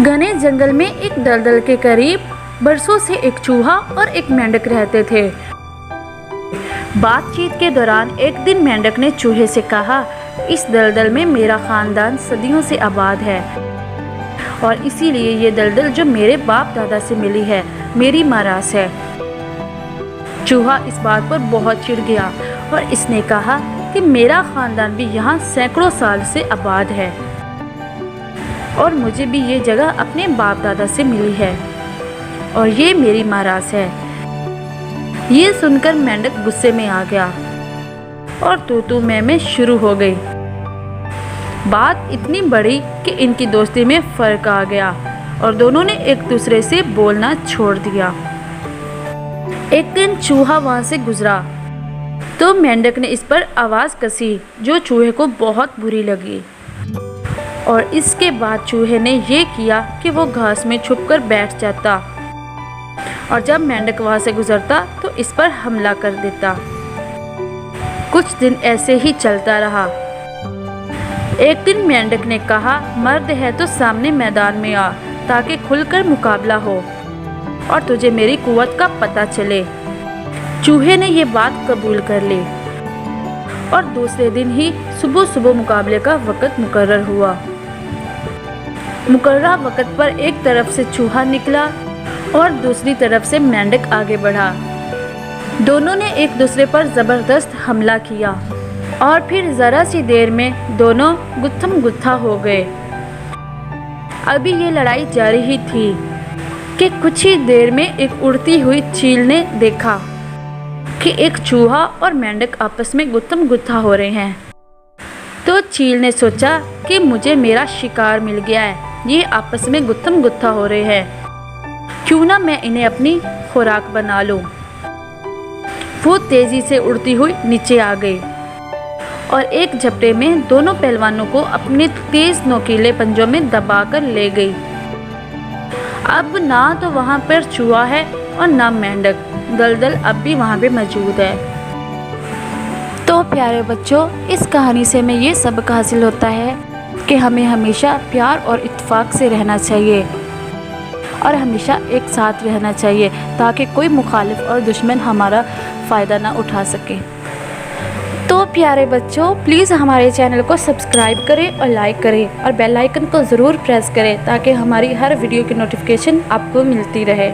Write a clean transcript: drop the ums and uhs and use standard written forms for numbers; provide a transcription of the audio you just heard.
घने जंगल में एक दलदल के करीब बरसों से एक चूहा और एक मेंढक रहते थे। बातचीत के दौरान एक दिन मेंढक ने चूहे से कहा, इस दलदल में मेरा खानदान सदियों से आबाद है और इसीलिए ये दलदल जो मेरे बाप दादा से मिली है मेरी मिरास है। चूहा इस बात पर बहुत चिढ़ गया और इसने कहा कि मेरा खानदान भी यहाँ सैकड़ों साल से आबाद है और मुझे भी ये जगह अपने बाप दादा से मिली है और ये मेरी मिरास है। ये सुनकर मेंढक गुस्से में आ गया और तू मैं शुरू हो गई। बात इतनी बढ़ी कि इनकी दोस्ती में फर्क आ गया और दोनों ने एक दूसरे से बोलना छोड़ दिया। एक दिन चूहा वहां से गुजरा तो मेंढक ने इस पर आवाज कसी जो चूहे को बहुत बुरी लगी और इसके बाद चूहे ने ये किया कि वो घास में छुपकर बैठ जाता और जब मेंढक वहां से गुजरता तो इस पर हमला कर देता। कुछ दिन ऐसे ही चलता रहा। एक दिन मेंढक ने कहा, मर्द है तो सामने मैदान में आ ताकि खुलकर मुकाबला हो और तुझे मेरी कुव्वत का पता चले। चूहे ने ये बात कबूल कर ली और दूसरे दिन ही सुबह सुबह मुकाबले का वक़्त मुकर्रर हुआ। मुकर्रर वक़्त पर एक तरफ से चूहा निकला और दूसरी तरफ से मेंढक आगे बढ़ा। दोनों ने एक दूसरे पर ज़बरदस्त हमला किया और फिर ज़रा सी देर में दोनों गुत्थम गुत्था हो गए। अभी ये लड़ाई जारी ही थी कि कुछ ही देर में एक उड़ती हुई चील ने देखा कि एक चूहा और मेंढक आपस में गुत्थम गुत्था हो रहे हैं। तो चील ने सोचा कि मुझे मेरा शिकार मिल गया है, ये आपस में गुत्थम गुत्था हो रहे हैं, क्यों ना मैं इन्हें अपनी खुराक बना लूं। वो तेजी से उड़ती हुई नीचे आ गई और एक झपटे में दोनों पहलवानों को अपने तेज नोकीले पंजों में दबाकर ले गई। अब ना तो वहां पर चूहा है और ना मेंढक, दलदल अब भी वहां पे मौजूद है। तो प्यारे बच्चों, इस कहानी से हमें ये सबक हासिल होता है कि हमें हमेशा प्यार और इत्तेफाक से रहना चाहिए और हमेशा एक साथ रहना चाहिए ताकि कोई मुखालिफ और दुश्मन हमारा फ़ायदा ना उठा सके। तो प्यारे बच्चों, प्लीज़ हमारे चैनल को सब्सक्राइब करें और लाइक करें और बेल आइकन को ज़रूर प्रेस करें ताकि हमारी हर वीडियो की नोटिफिकेशन आपको मिलती रहे।